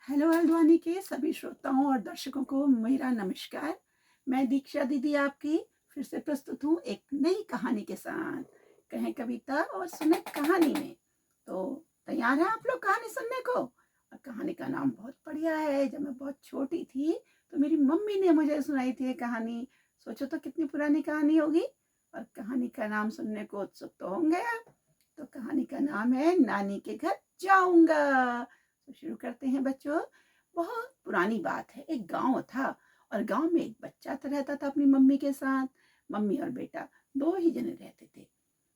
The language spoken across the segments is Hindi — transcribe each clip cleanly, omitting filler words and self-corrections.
हेलो हल्द्वानी के सभी श्रोताओं और दर्शकों को मेरा नमस्कार। मैं दीक्षा दीदी आपकी फिर से प्रस्तुत हूँ एक नई कहानी के साथ। कहें कविता और सुने कहानी में। तो तैयार हैं आप लोग कहानी सुनने को? और कहानी का नाम बहुत बढ़िया है। जब मैं बहुत छोटी थी तो मेरी मम्मी ने मुझे सुनाई थी ये कहानी। सोचो तो कितनी पुरानी कहानी होगी। और कहानी का नाम सुनने को उत्सुक तो होंगे आप। तो कहानी का नाम है नानी के घर जाऊंगा। तो शुरू करते हैं बच्चों। बहुत पुरानी बात है। एक गांव था और गांव में एक बच्चा रहता था अपनी मम्मी के साथ। मम्मी और बेटा दो ही जने रहते थे।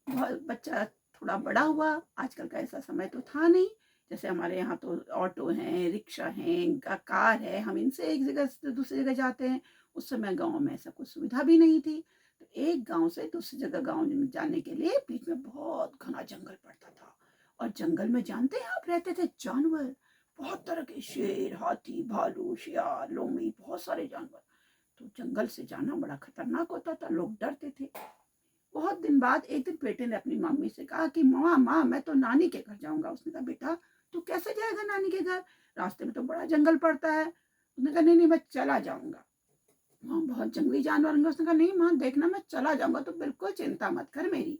बहुत बच्चा थोड़ा बड़ा हुआ। आजकल का ऐसा समय तो था नहीं। जैसे हमारे यहाँ तो ऑटो हैं, रिक्शा हैं, कार है, हम इनसे एक जगह से दूसरी जगह जाते हैं। उस समय गांव में ऐसा कुछ सुविधा भी नहीं थी। तो एक गांव से दूसरी जगह गांव जाने के लिए बीच में बहुत घना जंगल पड़ता था। और जंगल में जानते हैं आप रहते थे जानवर। बहुत तरह के शेर, हाथी, भालू, शियार, लोमड़ी, बहुत सारे जानवर। तो जंगल से जाना बड़ा खतरनाक होता था, लोग डरते थे। बहुत दिन बाद एक दिन बेटे ने अपनी मम्मी से कहा कि माँ माँ मैं तो नानी के घर जाऊंगा। उसने कहा बेटा तू कैसे जाएगा नानी के घर, रास्ते में तो बड़ा जंगल पड़ता है। उसने कहा नहीं नहीं मैं चला जाऊंगा, वहाँ बहुत जंगली जानवर होंगे। उसने कहा नहीं माँ देखना मैं चला जाऊंगा, तो बिल्कुल चिंता मत कर मेरी।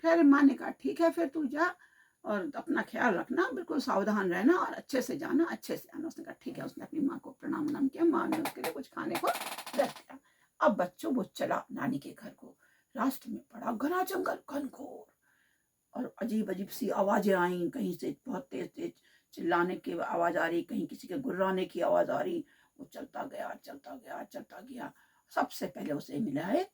फिर माँ ने कहा ठीक है फिर तू जा और अपना ख्याल रखना, बिल्कुल सावधान रहना और अच्छे से जाना अच्छे से आना। उसने कहा ठीक है। उसने अपनी माँ को प्रणाम उनाम किया। माँ ने उसके लिए कुछ खाने को रख दिया। अब बच्चों वो चला नानी के घर को। रास्ते में पड़ा घना जंगल, घनघोर, और अजीब अजीब सी आवाजें आई। कहीं से बहुत तेज तेज चिल्लाने की आवाज आ रही, कहीं किसी के गुर्राने की आवाज आ रही। वो चलता गया चलता गया चलता गया। सबसे पहले उसे मिला एक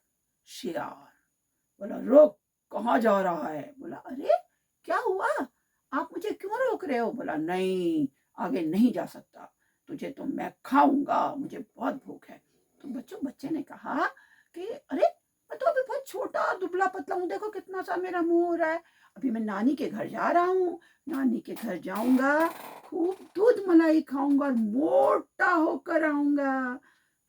शेर। बोला रोक, कहाँ जा रहा है? बोला अरे क्या हुआ, आप मुझे क्यों रोक रहे हो? बोला नहीं, आगे नहीं जा सकता, तुझे तो मैं खाऊंगा, मुझे बहुत भूख है। तो बच्चे ने कहा कि अरे मैं तो अभी बहुत छोटा दुबला पतला हूँ, देखो कितना सा मेरा मुंह हो रहा है। अभी मैं नानी के घर जा रहा हूँ, नानी के घर जाऊंगा, खूब दूध मलाई खाऊंगा और मोटा होकर आऊंगा।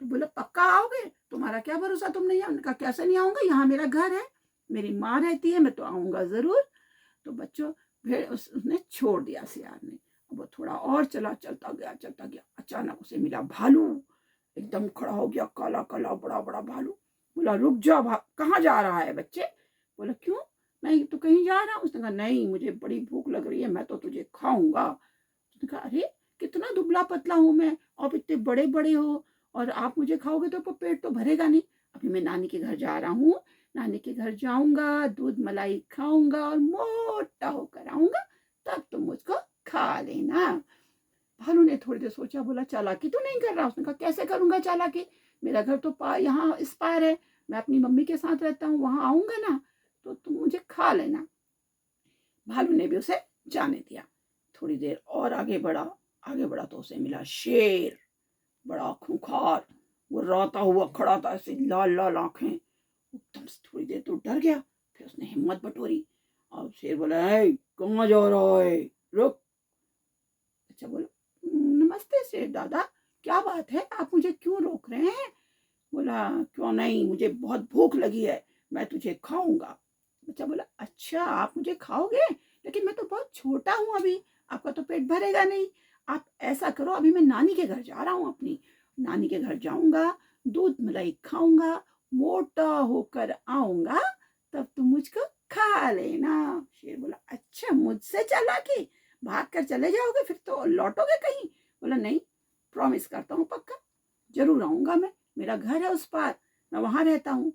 तो बोला पक्का आओगे? तुम्हारा क्या भरोसा तुम नहीं आओ? उनका कैसे नहीं आऊंगा, यहाँ मेरा घर है, मेरी माँ रहती है, मैं तो आऊंगा जरूर। तो बच्चों फिर उसने छोड़ दिया सियार ने। अब वो थोड़ा और चला, चलता गया चलता गया। अचानक उसे मिला भालू। एकदम खड़ा हो गया, काला काला बड़ा बड़ा भालू। बोला रुक जा, कहाँ जा रहा है बच्चे? बोला क्यों, मैं तो कहीं जा रहा हूँ। उसने कहा नहीं मुझे बड़ी भूख लग रही है, मैं तो तुझे खाऊंगा। उसने कहा अरे कितना दुबला पतला हूं मैं, आप इतने बड़े बड़े हो और आप मुझे खाओगे तो पेट तो भरेगा नहीं। अभी मैं नानी के घर जा रहा हूँ, नानी के घर जाऊंगा, दूध मलाई खाऊंगा और मोटा होकर आऊंगा, तब तुम मुझको खा लेना। भालू ने थोड़ी देर सोचा, बोला चालाकी तो नहीं कर रहा? उसने कहा कैसे करूंगा चालाकी, मेरा घर तो यहाँ इस पार है, मैं अपनी मम्मी के साथ रहता हूँ, वहां आऊंगा ना तो तुम मुझे खा लेना। भालू ने भी उसे जाने दिया। थोड़ी देर और आगे बढ़ा तो उसे मिला शेर, बड़ा खूंखार। वो रोता हुआ खड़ा था, ऐसे लाल लाल आंखें। एकदम से थोड़ी देर तो डर गया, फिर उसने हिम्मत बटोरी। और शेर बोला है कहाँ जा रहा है, रुक। अच्छा बोला नमस्ते शेर दादा, क्या बात है, आप मुझे क्यों रोक रहे हैं? बोला क्यों नहीं, मुझे बहुत भूख लगी है, मैं तुझे खाऊंगा। बच्चा बोला अच्छा आप मुझे खाओगे, लेकिन मैं तो बहुत छोटा हूँ अभी, आपका तो पेट भरेगा नहीं। आप ऐसा करो, अभी मैं नानी के घर जा रहा हूँ, अपनी नानी के घर जाऊंगा, दूध मलाई खाऊंगा, मोटा होकर आऊंगा, तब तुम मुझको खा लेना। शेर बोला अच्छा मुझसे चालाकी, भाग कर चले जाओगे फिर तो लौटोगे कहीं? बोला नहीं, प्रॉमिस करता हूँ पक्का, जरूर आऊंगा मैं, मेरा घर है उस पार, मैं वहां रहता हूँ।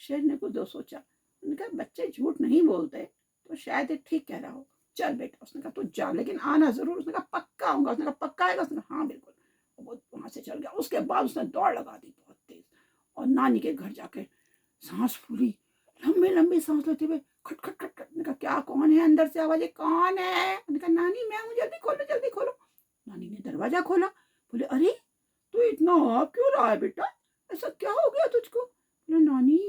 शेर ने कुछ दो सोचा, उन्होंने कहा बच्चे झूठ नहीं बोलते, तो शायद ये ठीक कह रहा हो, चल बेटा। उसने कहा तू जा लेकिन आना जरूर। उसने कहा पक्का आऊंगा। उसने कहा पक्का आएगा? उसने कहा हाँ बिल्कुल। वो वहां से चल गया। उसके बाद उसने दौड़ लगा दी बहुत तेज, और नानी के घर जाके सांस फूली, लंबे लंबे सांस लेते हुए खट खट खट खट। ने कहा क्या, कौन है? अंदर से आवाज, कौन है? उन्होंने कहा नानी मैं हूँ, जल्दी खोलो जल्दी खोलो। नानी ने दरवाजा खोला। बोले अरे तू इतना हाँफ क्यों रहा है बेटा, ऐसा क्या हो गया तुझको? बोला नानी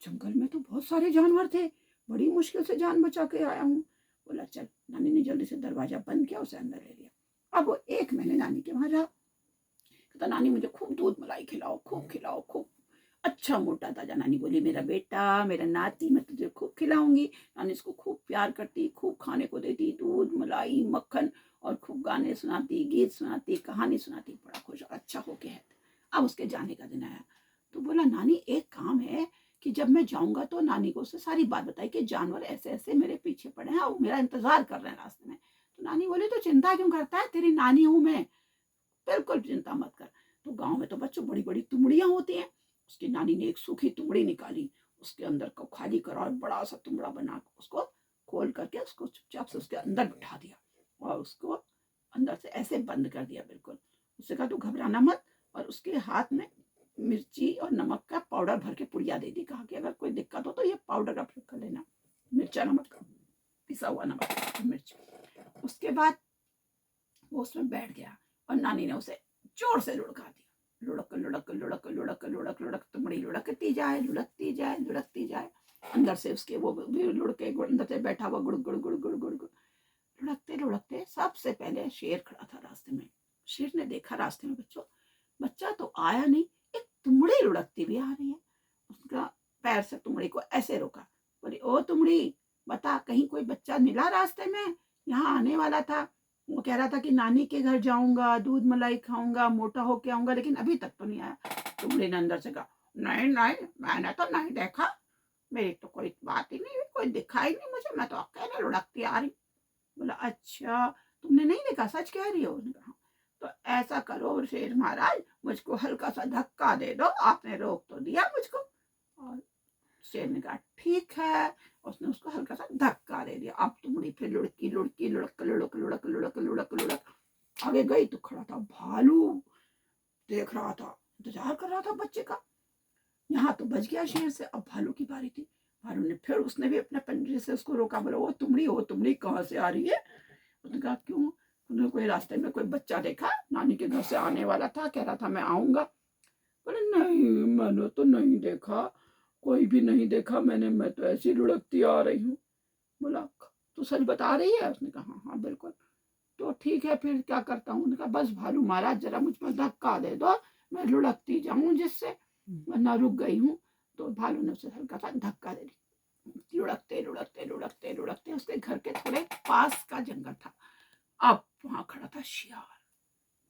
जंगल में तो बहुत सारे जानवर थे, बड़ी मुश्किल से जान बचा के आया हूँ। बोला चल। नानी ने जल्दी से दरवाजा बंद किया, उसे अंदर ले लिया। अब वो एक महीने नानी के वहां रहा। कहता नानी मुझे खूब दूध मलाई खिलाओ, खूब खिलाओ, खूब अच्छा मोटा ताजा। नानी बोली मेरा बेटा, मेरा नाती, मैं तुझे खूब खिलाऊंगी। नानी इसको खूब प्यार करती, खूब खाने को देती, दूध मलाई मक्खन और खूब गाने सुनाती, गीत सुनाती, कहानी सुनाती, बड़ा खुश और अच्छा हो के है। अब उसके जाने का दिन आया तो बोला नानी एक काम है कि जब मैं जाऊंगा तो नानी को उससे सारी बात बताई कि जानवर ऐसे ऐसे मेरे पीछे पड़े हैं और मेरा इंतजार कर रहे हैं रास्ते में। तो नानी बोली तो चिंता क्यों करता है, तेरी नानी हूं मैं, बिल्कुल चिंता मत कर। तो गांव में तो बच्चों बड़ी बड़ी तुमड़ियां होती हैं। उसकी नानी ने एक सूखी तुमड़ी निकाली, उसके अंदर को खाली करा और बड़ा सा तुमड़ा बना उसको खोल करके उसको चुपचाप से उसके अंदर बिठा दिया और उसको अंदर से ऐसे बंद कर दिया बिल्कुल। उससे कहा तू घबराना मत, और उसके हाथ में मिर्ची और नमक का पाउडर भर के पुड़िया दे दी। कहा कि अगर कोई दिक्कत हो तो ये पाउडर का प्रयोग कर लेना, मिर्चा नमक का, पिसा हुआ नमक मिर्च। उसके बाद वो उसमें बैठ गया और नानी ने उसे जोर से लुढ़का दिया। लुढ़क लुढ़क लुढ़क लुढ़क लुढ़क लुढ़क तुमड़ी लुढ़कती जाए, लुढ़कती जाए, लुढ़कती जाए। अंदर से उसके वो लुढ़के अंदर से बैठा हुआ गुड़ गुड़ गुड़ गुड़ गुड़ गुड़ लुढ़कते लुढ़कते सबसे पहले शेर खड़ा था रास्ते में। शेर ने देखा रास्ते में बच्चों बच्चा तो आया नहीं, एक तुमड़ी लुढ़कती भी आ रही है। उसका पैर से तुमड़ी को ऐसे रोका, बोली ओ तुमड़ी बता कहीं कोई बच्चा मिला रास्ते में, यहाँ आने वाला था। वो कह रहा था कि नानी के घर जाऊंगा, दूध मलाई खाऊंगा, मोटा होके आऊंगा, लेकिन अभी तक तो नहीं आया। तुमड़ी ने अंदर से कहा नहीं नहीं मैंने तो नहीं देखा, मेरी तो कोई बात ही नहीं हुई, कोई दिखाई नहीं मुझे, मैं तो अकेले लुढ़कती आ रही। बोला अच्छा तुमने नहीं देखा, सच कह रही हो? उसने कहा तो ऐसा करो शेर महाराज, मुझको हल्का सा धक्का दे दो, आपने रोक तो दिया मुझको। और शेर ने कहा ठीक है। उसने उसको हल्का सा धक्का दे दिया। अब तुमड़ी फिर लुढ़की लुढ़की लुढ़क लुढ़क लुढ़क लुढ़क लुढ़क लुढ़क आगे गई तो खड़ा था भालू, देख रहा था, इंतजार कर रहा था बच्चे का। यहाँ तो बच गया शेर से, अब भालू की बारी थी। भालू ने फिर उसने भी अपने पंजे से उसको रोका। बोला वो तुमड़ी कहाँ से आ रही है? उसने कहा क्यों, उन्होंने कोई रास्ते में कोई बच्चा देखा, नानी के घर से आने वाला था, कह रहा था मैं आऊंगा। बोले नहीं मैंने तो नहीं देखा, कोई भी नहीं देखा मैंने, मैं तो ऐसी लुढ़कती आ रही हूँ। बोला तू सच बता रही है? उसने कहा हाँ हाँ बिल्कुल। तो ठीक है फिर क्या करता हूँ? उन्होंने कहा बस भालू महाराज जरा मुझ पर धक्का दे दो, मैं लुढ़कती जाऊं जिससे, वरना रुक गई हूँ। तो भालू ने उसे हल्का सा धक्का दे दी। लुढ़कते लुढ़कते लुढ़कते लुढ़कते उसके घर के थोड़े पास का जंगल था। अब वहां खड़ा था शियार।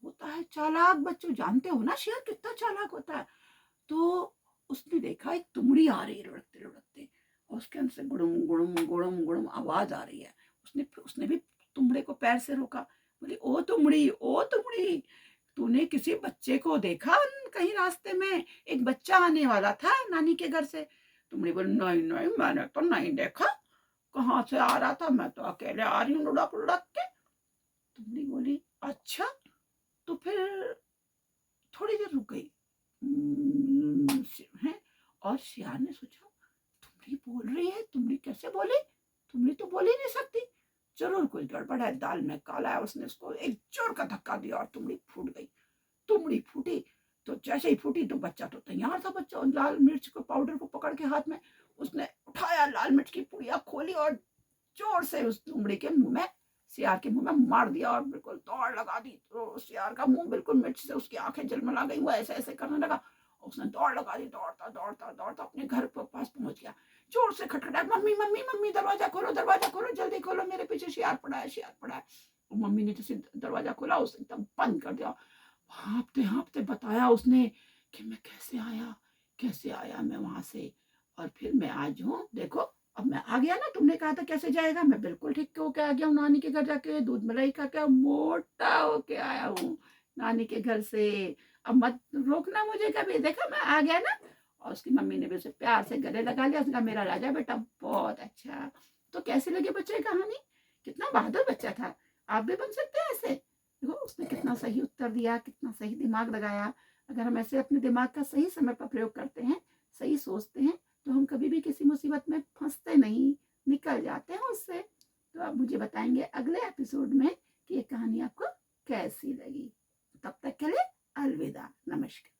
होता है चालाक, बच्चों जानते हो ना शियार कितना चालाक होता है। तो उसने देखा एक तुमड़ी आ रही है लुढ़कते लुढ़कते, और उसके अंदर से गुड़ुम गुड़ुम गुड़ुम गुड़ुम आवाज आ रही है। उसने उसने भी तुमड़े को पैर से रोका। बोली ओ तुमड़ी, ओ तुमड़ी, तूने किसी बच्चे को देखा कहीं रास्ते में? एक बच्चा आने वाला था नानी के घर से। तुमड़ी बोली नहीं नहीं मैंने तो नहीं देखा, कहाँ से आ रहा था, मैं तो अकेले आ रही हूँ लुढ़क लुढ़क के। तुमड़ी बोली अच्छा। तो फिर थोड़ी देर रुक गई है, और शियार ने सोचा तुमड़ी बोल रही है, तुमड़ी कैसे बोली, तुमड़ी तो बोल ही नहीं सकती, जरूर कुछ गड़बड़ है, दाल में काला है। उसने उसको एक जोर का धक्का दिया और तुमड़ी फूट गई। तुमड़ी फूटी तो जैसे ही फूटी तो बच्चा तो तैयार था। बच्चा लाल मिर्च को पाउडर को पकड़ के हाथ में, उसने उठाया लाल मिर्च की पुड़िया खोली और जोर से उस तुमड़ी के मुंह में, सियार के मुंह में मार दिया और बिल्कुल दौड़ लगा दी। तो सियार का मुंह बिल्कुल मिर्च से उसकी आंखें जलमला गई, वो ऐसे ऐसे करने लगा। उसने दौड़ लगा दी, दौड़ता दौड़ता दौड़ता अपने घर के पास पहुंच गया। जोर से खटखटाया मम्मी मम्मी मम्मी दरवाजा खोलो जल्दी खोलो, मेरे पीछे शियार पड़ा है, शियार पड़ा है। मम्मी ने जैसे दरवाजा खोला उसने एकदम बंद कर दिया। हाँफते हाँफते बताया उसने कि मैं कैसे आया मैं वहां से, और फिर मैं आज हूँ देखो, अब मैं आ गया ना, तुमने कहा था कैसे जाएगा, मैं बिल्कुल ठीक होके आ गया हूँ, नानी के घर जाके दूध मलाई खा के मोटा होके आया हूँ नानी के घर से। अब मत रोकना मुझे कभी, देखा मैं आ गया ना। और उसकी मम्मी ने भी उसे प्यार से गले लगा लिया। उसने कहा मेरा राजा बेटा बहुत अच्छा। तो कैसी लगी बच्चे की कहानी? कितना बहादुर बच्चा था। आप भी बन सकते हैं ऐसे। देखो उसने कितना सही उत्तर दिया, कितना सही दिमाग लगाया। अगर हम ऐसे अपने दिमाग का सही समय पर प्रयोग करते हैं, सही सोचते हैं, तो हम कभी भी किसी मुसीबत में फंसते नहीं, निकल जाते हैं उससे। तो आप मुझे बताएंगे अगले एपिसोड में कि ये कहानी आपको कैसी लगी। तब तक के लिए अलविदा, नमस्कार।